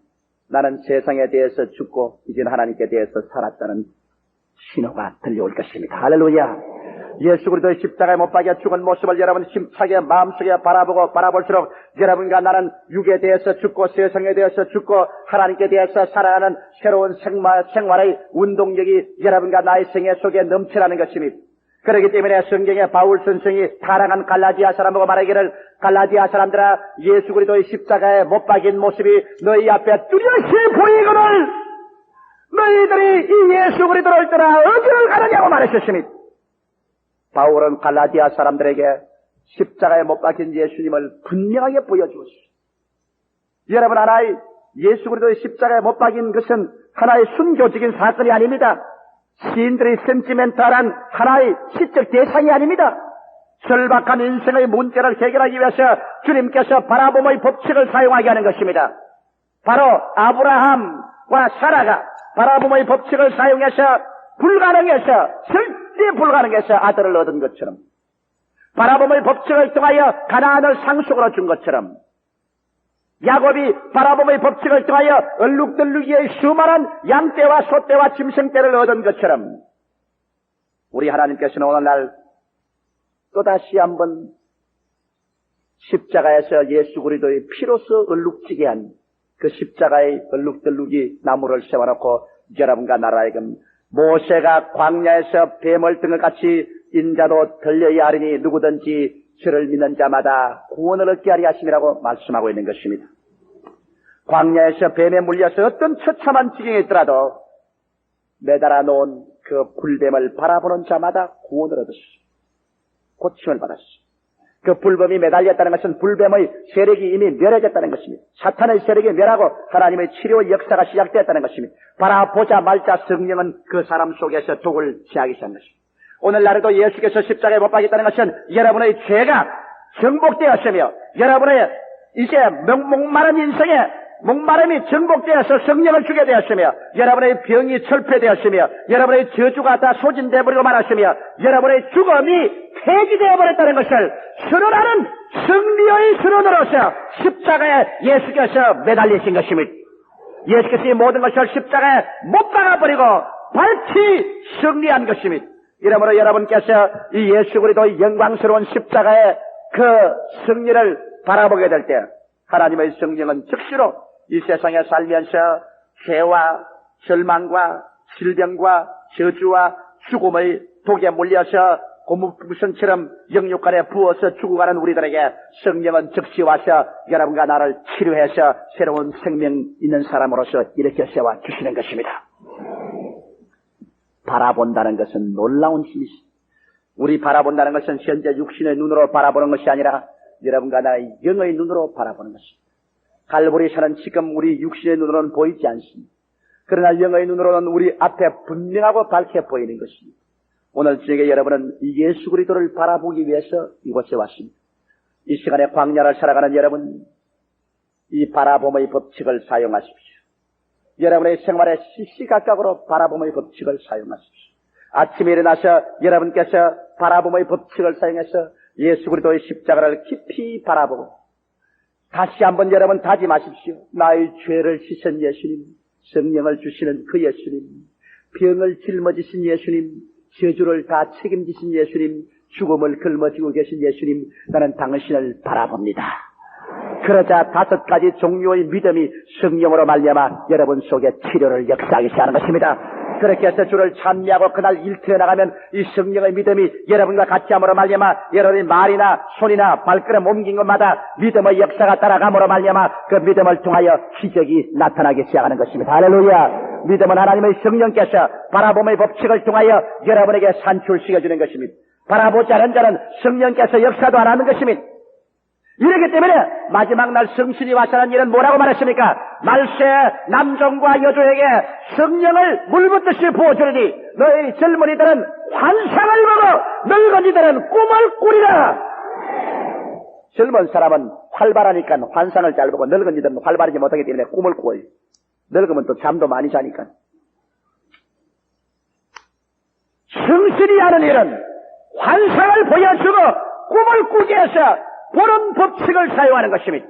나는 세상에 대해서 죽고 이젠 하나님께 대해서 살았다는 신호가 들려올 것입니다. 할렐루야. 예수 그리스도의 십자가에 못 박혀 죽은 모습을 여러분 힘차게 마음속에 바라볼수록 여러분과 나는 육에 대해서 죽고 세상에 대해서 죽고 하나님께 대해서 살아가는 새로운 생활의 운동력이 여러분과 나의 생애 속에 넘쳐나는 것입니다. 그렇기 때문에 성경에 바울 선생이 사랑한 갈라디아 사람하고 말하기를 갈라디아 사람들아 예수 그리스도의 십자가에 못 박인 모습이 너희 앞에 뚜렷이 보이거늘 너희들이 이 예수 그리스도를 떠나 어디를 가느냐고 말하셨습니다. 바울은 갈라디아 사람들에게 십자가에 못 박힌 예수님을 분명하게 보여주었습니다. 여러분, 하나의 예수 그리스도의 십자가에 못 박힌 것은 하나의 순교적인 사건이 아닙니다. 시인들의 센티멘탈한 하나의 시적 대상이 아닙니다. 절박한 인생의 문제를 해결하기 위해서 주님께서 바라봄의 법칙을 사용하게 하는 것입니다. 바로 아브라함과 사라가 바라봄의 법칙을 사용해서 절대 불가능해서 아들을 얻은 것처럼, 바라봄의 법칙을 통하여 가나안을 상속으로 준 것처럼, 야곱이 바라봄의 법칙을 통하여 얼룩덜룩이의 수많은 양떼와 소떼와 짐승떼를 얻은 것처럼, 우리 하나님께서는 오늘날 또다시 한번 십자가에서 예수 그리스도의 피로서 얼룩지게 한 그 십자가의 얼룩덜룩이 나무를 세워놓고 여러분과 나라에금 모세가 광야에서 뱀을 등을 같이 인자도 들려야 하리니 누구든지 저를 믿는 자마다 구원을 얻게 하리 하심이라고 말씀하고 있는 것입니다. 광야에서 뱀에 물려서 어떤 처참한 지경에 있더라도 매달아 놓은 그 불뱀을 바라보는 자마다 구원을 얻었습니다. 고침을 받았습니다. 그 불뱀이 매달렸다는 것은 불뱀의 세력이 이미 멸해졌다는 것입니다. 사탄의 세력이 멸하고 하나님의 치료 역사가 시작되었다는 것입니다. 바라보자 말자 성령은 그 사람 속에서 독을 취하기 시작한 것입니다. 오늘날에도 예수께서 십자가에 못 박혔다는 것은 여러분의 죄가 정복되었으며 여러분의 이제 목마른 인생에 목마름이 정복되어서 성령을 주게 되었으며 여러분의 병이 철폐되었으며 여러분의 저주가 다 소진되어버리고 말았으며 여러분의 죽음이 폐기되어버렸다는 것을 선언하는 승리의 선언으로서 십자가에 예수께서 매달리신 것입니다. 예수께서 이 모든 것을 십자가에 못 박아버리고 밝히 승리한 것입니다. 이러므로 여러분께서 이 예수 그리스도의 영광스러운 십자가의 그 승리를 바라보게 될 때 하나님의 성령은 즉시로 이 세상에 살면서 죄와 절망과 질병과 저주와 죽음의 독에 물려서 고무부선처럼 영육간에 부어서 죽어가는 우리들에게 성령은 즉시 와서 여러분과 나를 치료해서 새로운 생명 있는 사람으로서 이렇게 세워 주시는 것입니다. 바라본다는 것은 놀라운 힘이십니다. 우리 바라본다는 것은 현재 육신의 눈으로 바라보는 것이 아니라 여러분과 나의 영의 눈으로 바라보는 것입니다. 갈보리산은 지금 우리 육신의 눈으로는 보이지 않습니다. 그러나 영의 눈으로는 우리 앞에 분명하고 밝게 보이는 것입니다. 오늘 저녁에 여러분은 이 예수 그리스도를 바라보기 위해서 이곳에 왔습니다. 이 시간에 광야를 살아가는 여러분, 이 바라봄의 법칙을 사용하십시오. 여러분의 생활에 시시각각으로 바라봄의 법칙을 사용하십시오. 아침에 일어나서 여러분께서 바라봄의 법칙을 사용해서 예수 그리스도의 십자가를 깊이 바라보고 다시 한번 여러분 다짐하십시오. 나의 죄를 씻은 예수님, 성령을 주시는 그 예수님, 병을 짊어지신 예수님, 저주를 다 책임지신 예수님, 죽음을 짊어지고 계신 예수님, 나는 당신을 바라봅니다. 그러자 5가지 종류의 믿음이 성령으로 말미암아 여러분 속에 치료를 역사하기 시작하는 것입니다. 그렇게 해서 주를 찬미하고 그날 일터에 나가면 이 성령의 믿음이 여러분과 같이 함으로 말미암아 여러분의 말이나 손이나 발걸음 옮긴 것마다 믿음의 역사가 따라감으로 말미암아 그 믿음을 통하여 기적이 나타나기 시작하는 것입니다. 할렐루야. 믿음은 하나님의 성령께서 바라봄의 법칙을 통하여 여러분에게 산출시켜주는 것입니다. 바라보지 않은 자는 성령께서 역사도 안 하는 것입니다. 이렇기 때문에 마지막 날 성신이 와서는 일은 뭐라고 말했습니까? 말세 남종과 여종에게 성령을 물붓듯이 부어주리니 너희 젊은이들은 환상을 보고 늙은이들은 꿈을 꾸리라. 젊은 사람은 활발하니까 환상을 잘 보고 늙은이들은 활발하지 못하기 때문에 꿈을 꾸어요. 늙으면 또 잠도 많이 자니까. 성신이 하는 일은 환상을 보여주고 꿈을 꾸게 해서 보는 법칙을 사용하는 것입니다.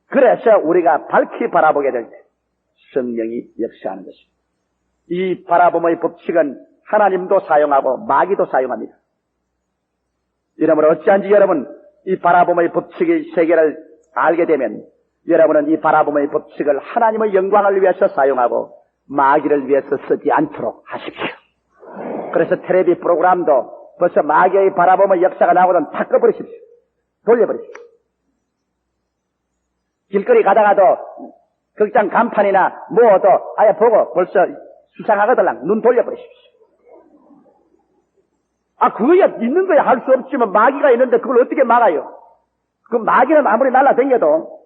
그래서 우리가 밝히 바라보게 될 때 성령이 역사하는 것입니다. 이 바라봄의 법칙은 하나님도 사용하고 마귀도 사용합니다. 이러므로 어찌한지 여러분 이 바라봄의 법칙의 세계를 알게 되면 여러분은 이 바라봄의 법칙을 하나님의 영광을 위해서 사용하고 마귀를 위해서 쓰지 않도록 하십시오. 그래서 텔레비 프로그램도 벌써 마귀의 바라봄의 역사가 나오거든 다 꺼버리십시오. 돌려버리십시오. 길거리 가다가도 극장 간판이나 뭐도 아예 보고 벌써 수상하거들랑 눈 돌려버리십시오. 그거야 있는 거야 할 수 없지만 마귀가 있는데 그걸 어떻게 막아요? 그 마귀는 아무리 날아다녀도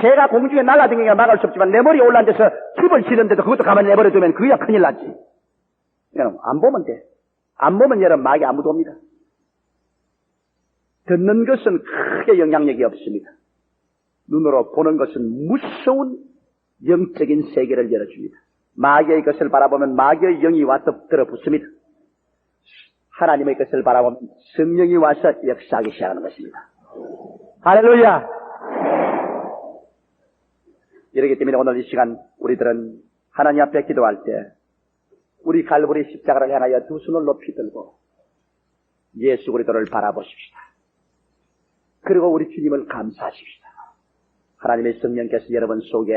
새가 공중에 날아다니기가 막을 수 없지만 내 머리에 올라앉아서 습을 치는데도 그것도 가만히 내버려두면 그야 큰일 났지. 여러분 안 보면 돼. 안 보면 여러분 마귀 아무도 옵니다. 듣는 것은 크게 영향력이 없습니다. 눈으로 보는 것은 무서운 영적인 세계를 열어줍니다. 마귀의 것을 바라보면 마귀의 영이 와서 들어붙습니다. 하나님의 것을 바라보면 성령이 와서 역사하기 시작하는 것입니다. 할렐루야! 이렇기 때문에 오늘 이 시간 우리들은 하나님 앞에 기도할 때 우리 갈보리 십자가를 향하여 두 손을 높이 들고 예수 그리스도를 바라보십시다. 그리고 우리 주님을 감사하십시다. 하나님의 성령께서 여러분 속에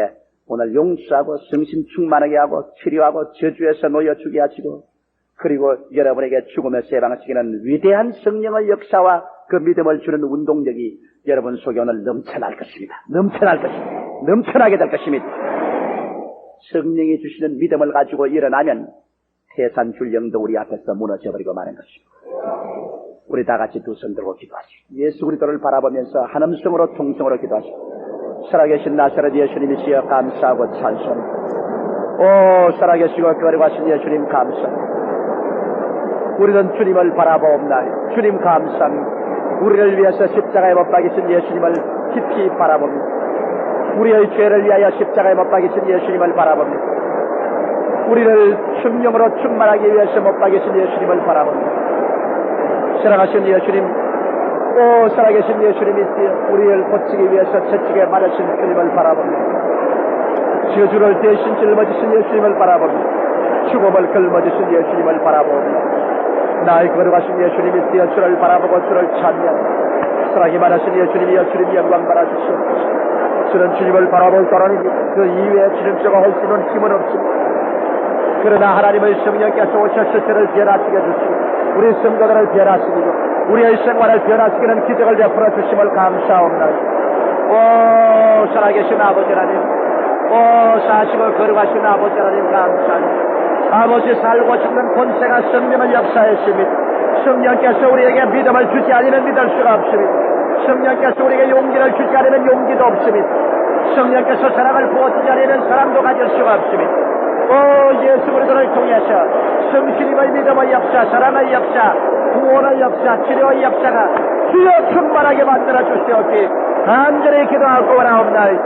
오늘 용서하고 성신 충만하게 하고 치료하고 저주에서 놓여주게 하시고 그리고 여러분에게 죽음에서 해방시키는 위대한 성령의 역사와 그 믿음을 주는 운동력이 여러분 속에 오늘 넘쳐날 것입니다. 넘쳐날 것입니다. 넘쳐나게 될 것입니다. 성령이 주시는 믿음을 가지고 일어나면 태산 줄령도 우리 앞에서 무너져버리고 마는 것입니다. 우리 다 같이 두 손 들고 기도하시고 예수 그리스도를 바라보면서 한 음성으로 통성으로 기도하시고 살아계신 나사렛 예수님이시여 감사하고 찬송합니다. 오 살아계시고 거룩하신 예수님 감사합니다. 우리는 주님을 바라보옵나이다. 주님 감사합니다. 우리를 위해서 십자가에 못 박이신 예수님을 깊이 바라봅니다. 우리의 죄를 위하여 십자가에 못 박이신 예수님을 바라봅니다. 우리를 충령으로 충만하기 위해서 못 박이신 예수님을 바라봅니다. 사랑하신 예수님, 오 살아계신 예수님이시여 우리를 고치기 위해서 채찍에 맞으신 주님을 바라봅니다. 저주를 대신 짊어지신 예수님을 바라봅니다. 죽음을 짊어지신 예수님을 바라봅니다. 나의 거룩하신 예수님이시여 주를 바라보고 주를 찬미합니다. 사랑이 많으신 예수님이여 주님 영광 받아주시옵소서. 주는 주님을 바라볼 따라니 그 이외에 주님께가 할 수 있는 힘은 없습니다. 그러나 하나님의 성령께서 오셔서 저를 변화시켜 주시고 우리 성도들을 변화시키고 우리의 생활을 변화시키는 기적을 베풀어 주심을 감사합니다. 오 살아계신 아버지 하나님, 오 사시고 거룩하신 아버지 하나님 감사합니다. 아버지 살고 죽는 권세가 성령을 역사했습니다. 성령께서 우리에게 믿음을 주지 않으면 믿을 수가 없습니다. 성령께서 우리에게 용기를 주지 않으면 용기도 없습니다. 성령께서 사랑을 부어주지 않으면 사랑도 가질 수가 없습니다. 오 예수 그리스도를 통해서 성신임의 믿음의 역사, 사랑의 역사, 구원의 역사, 치료의 역사가 주여 충만하게 만들어 주시옵기 간절히 기도하고 원하옵나이다.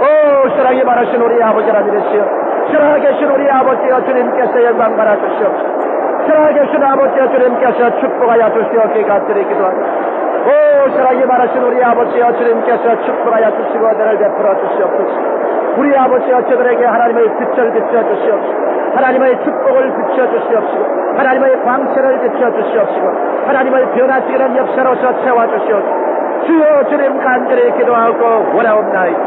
오 사랑이 많으신 우리 아버지 하나님이시여 살아계신 우리 아버지여 주님께서 영광 받아 주시옵소서. 살아계신 아버지여 주님께서 축복하여 주시옵기 간절히 기도합니다. 오 사랑이 많으신 우리 아버지여 주님께서 축복하여 주시고 너를 베풀어 주시옵소서. 우리 아버지여 저들에게 하나님의 빛을 비춰주시옵시고 하나님의 축복을 비춰주시옵시고 하나님의 광채를 비춰주시옵시고 하나님의 변화시키는 역사로서 채워주시옵시고 주여 주님 간절히 기도하고 원하옵나이다.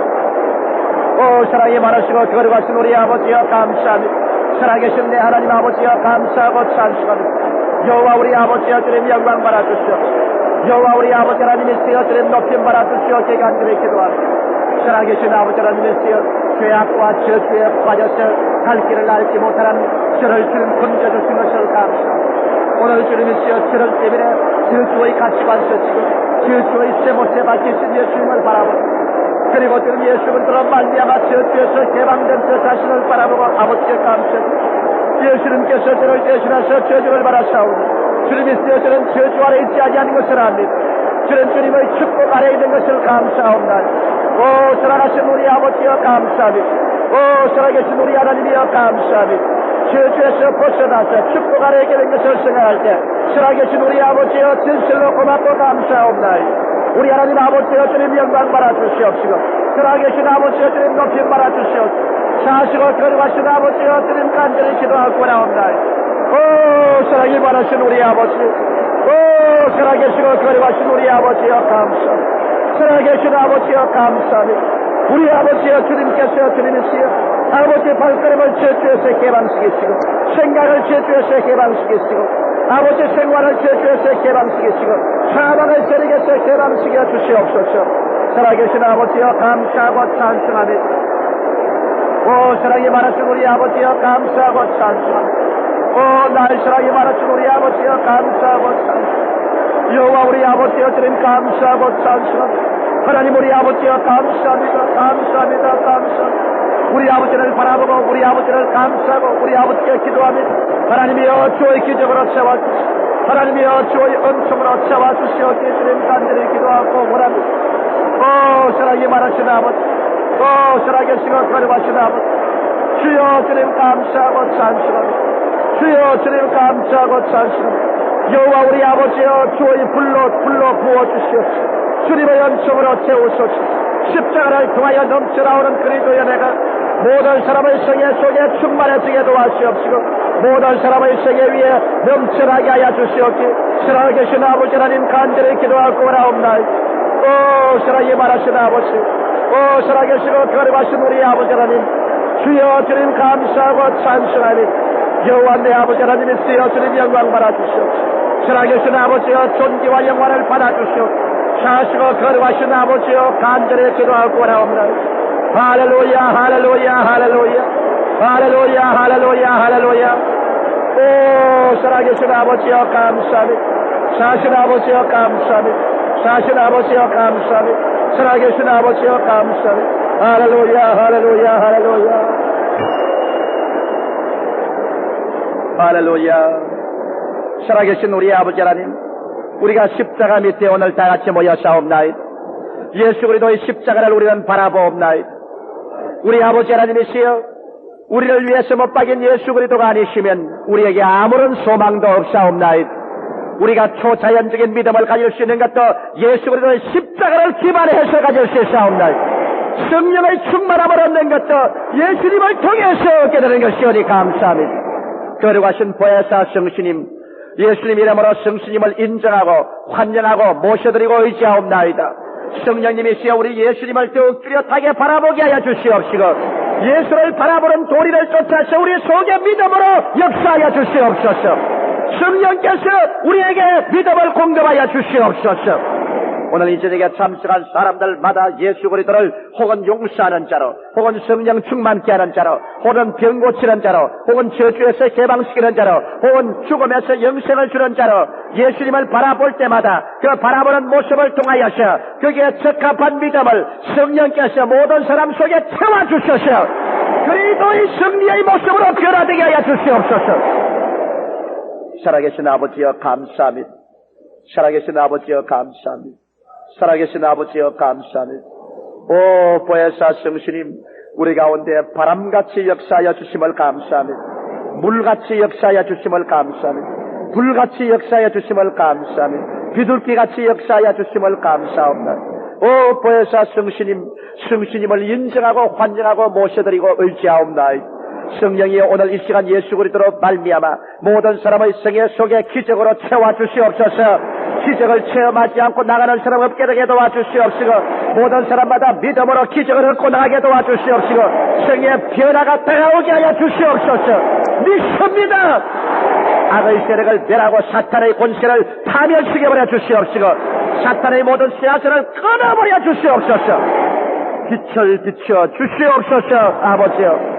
오 사랑이 많으시고 거룩하신 우리 아버지여 감사합니다. 살아계신 내 하나님 아버지여 감사하고 찬송합니다. 여호와 우리 아버지여 주님 영광 받아주시옵시고 여호와 우리 아버지 하나님이시여 주님 높임 받아주시옵시고 간절히 기도합니다. 살아계신 아버지 하나님이시여 죄악과 저주에 빠져서 갈 길을 알지 못하는 저를 주님 건져주신 것을 감사합니다. 오늘 주님이시여 저를 때문에 저주의 가치관 서치고 저주의 세못에 박히신 예수님을 바라보고 그리고 지금 예수를 들어 말미암아 저주에서 개방된 저 자신을 바라보고 아버지께 감사합니다. 예수님께서 저를 대신하셔 저주를 받아사오니 주님이시여 저는 저주 아래 있지 아니하는 것을 압니다. 저는 주님의 축복 아래 있는 것을 감사합니다. 오 살아가신 우리 아버지여 감사합니다. 오 살아계신 우리 하나님이여 감사합니다. 저주에서 벗어나서 축복 아래 있는 것을 생각할 때 살아계신 우리 아버지여 진실로 고맙고 감사옵나이다. 우리 하나님 아버지여 주님 영광 받아주시옵시고 살아계신 아버지여 주님 높임 받아주시옵시고 사시고 거룩하신 아버지여 주님 간절히 기도하고 나옵나이다. 오 사랑이 많으신 우리 아버지, 오 살아계시고 거룩하신 우리 아버지여 감사합니다. 살아계신 아버지여 감사합니다. 우리 아버지여 주님께서 주님이시여 아버지의 발걸음을 저주에서 개방시키시고 생각을 저주에서 개방시키시고 아버지 생활을 저주에서 개방시키시고 사망의 세력에서 개방시켜 주시옵소서. 살아계신 아버지여 감사하고 찬송합니다. 오 사랑이 많으신 우리 아버지여 감사하고 찬송합니다. 날씬하게 말하신 우리 아버지여 감사하고 찬송. 여호와 우리 아버지여 주님 감사하고 찬송. 하나님 우리 아버지여 감사합니다. 감사합니다. 감사합니다. 우리 아버지를 바라보고 우리 아버지를 감사하고 우리 아버지께 기도합니다. 하나님이여 주의 기적으로 채워주시오. 하나님이여 주의 은총으로 채워주시옵기 주님 간절히 기도하고 원합니다. 사랑이 많으신 아버지, 살아계시고 거룩하신 아버지, 주여 주님 감사하고 찬송합니다. 주여 주님 감사하고 찬송합니다. 여호와 우리 아버지여 주의 불로 부어주시옵소서. 주님의 은총으로 채우소서. 십자가를 통하여 넘쳐나오는 그리스도의 은혜가 모든 사람의 생애 속에 충만해지게 도와주시옵시고 모든 사람의 생애 위에 넘쳐나게 하여 주시옵기 살아계신 아버지 하나님 간절히 기도하고 원하옵나이다. 사랑이 많으신 아버지, 살아계시고 거룩하신 우리 아버지 하나님, 주여 주님 감사하고 찬송하니 여호와 내 아버지 하나님이 쓰여 주님 영광 받아주시옵소서. 살아계신 아버지여 존귀와 영광을 받아주시옵소서. 사시고 거룩하신 아버지여 간절히 기도하고 원하옵나이다. 할렐루야 할렐루야 할렐루야 할렐루야 할렐루야 할렐루야. 살아계신 아버지여 감사합니다. 사신 아버지여 감사합니다. 사신 아버지여 감사합니다. 살아계신 아버지여 감사합니다. 할렐루야 할렐루야 할렐루야 할렐루야. 살아계신 우리 아버지 하나님, 우리가 십자가 밑에 오늘 다같이 모여 싸움나이다. 예수 그리스도의 십자가를 우리는 바라보옵나이다. 우리 아버지 하나님이시여, 우리를 위해서 못 박인 예수 그리스도가 아니시면 우리에게 아무런 소망도 없사옵나이다. 우리가 초자연적인 믿음을 가질 수 있는 것도 예수 그리스도의 십자가를 기반해서 가질 수 있사옵나이다. 성령의 충만함을 얻는 것도 예수님을 통해서 얻게 되는 것이오니 감사합니다. 거룩하신 보혜사 성수님, 예수님 이름으로 성수님을 인정하고 환영하고 모셔드리고 의지하옵나이다. 성령님이시여 우리 예수님을 더욱 뚜렷하게 바라보게 하여 주시옵시고 예수를 바라보는 도리를 쫓아서 우리 속에 믿음으로 역사하여 주시옵소서. 성령께서 우리에게 믿음을 공급하여 주시옵소서. 오늘 이 저녁에 참석한 사람들마다 예수 그리스도를 혹은 용서하는 자로, 혹은 성령 충만케 하는 자로, 혹은 병 고치는 자로, 혹은 저주에서 개방시키는 자로, 혹은 죽음에서 영생을 주는 자로 예수님을 바라볼 때마다 그 바라보는 모습을 통하여서 거기에 적합한 믿음을 성령께서 모든 사람 속에 채워주셔서 그리스도의 승리의 모습으로 변화되게 하여 주시옵소서. 살아계신 아버지여 감사합니다. 살아계신 아버지여 감사합니다. 살아계신 아버지여 감사합니다. 보혜사 성수님, 우리 가운데 바람같이 역사하여 주심을 감사합니다. 물같이 역사하여 주심을 감사합니다. 불같이 역사하여 주심을 감사합니다. 비둘기같이 역사하여 주심을 감사합니다. 보혜사 성수님을 인정하고 환영하고 모셔드리고 의지하옵나이다. 성령이 오늘 이 시간 예수 그리스도로 말미암아 모든 사람의 생애 속에 기적으로 채워주시옵소서. 기적을 체험하지 않고 나가는 사람 없게 되게 도와주시옵시고 모든 사람마다 믿음으로 기적을 얻고 나가게 도와주시옵시고 생의 변화가 다가오게 하여 주시옵소서. 믿습니다. 악의 세력을 멸하고 사탄의 권세를 파멸시켜버려 주시옵시고 사탄의 모든 씨앗을 끊어버려 주시옵소서. 빛을 비춰 주시옵소서. 아버지여,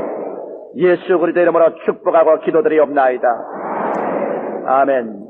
예수 그리스도 이름으로 축복하고 기도드리옵나이다. 아멘.